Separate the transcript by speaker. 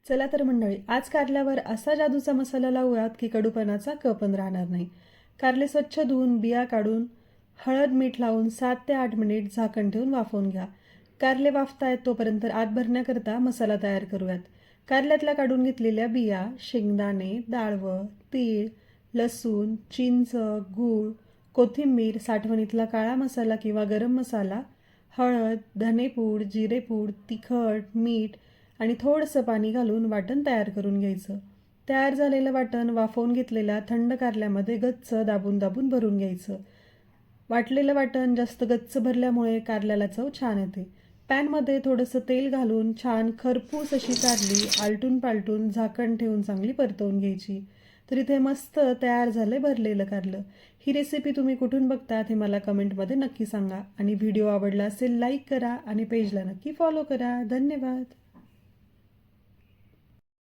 Speaker 1: चला तर मंडळी, आज कारल्यावर असा जादूचा मसाला लावूयात की कडूपणाचा क पण राहणार नाही. कारले स्वच्छ धुवून बिया काढून हळद मीठ लावून 7 ते 8 मिनिट झाकण ठेवून वाफवून घ्या. कारले वाफतायत तोपर्यंत आत भरण्याकरता मसाला तयार करूयात. कारल्यातल्या काढून घेतलेल्या बिया, शेंगदाणे, डाळवं, तीळ, लसूण, चिंच, गूळ, कोथिंबीर, साठवणीतला काळा मसाला किंवा गरम मसाला, हळद, धनेपूड, जिरेपूड, तिखट, मीठ आणि थोडंसं पाणी घालून वाटण तयार करून घ्यायचं. तयार झालेलं वाटण वाफवून घेतलेल्या थंड कारल्यामध्ये गच्च दाबून दाबून भरून घ्यायचं. वाटलेलं वाटण जास्त गच्च भरल्यामुळे कारल्याला चव छान येते. पॅनमध्ये थोडंसं तेल घालून छान खरपूस अशी कारली आलटून पालटून झाकण ठेवून चांगली परतवून घ्यायची. तर इथे मस्त तयार झाले भरलेलं कारलं. ही रेसिपी तुम्ही कुठून बघतात हे मला कमेंटमध्ये नक्की सांगा आणि व्हिडिओ आवडला असेल लाईक करा आणि पेजला नक्की फॉलो करा. धन्यवाद.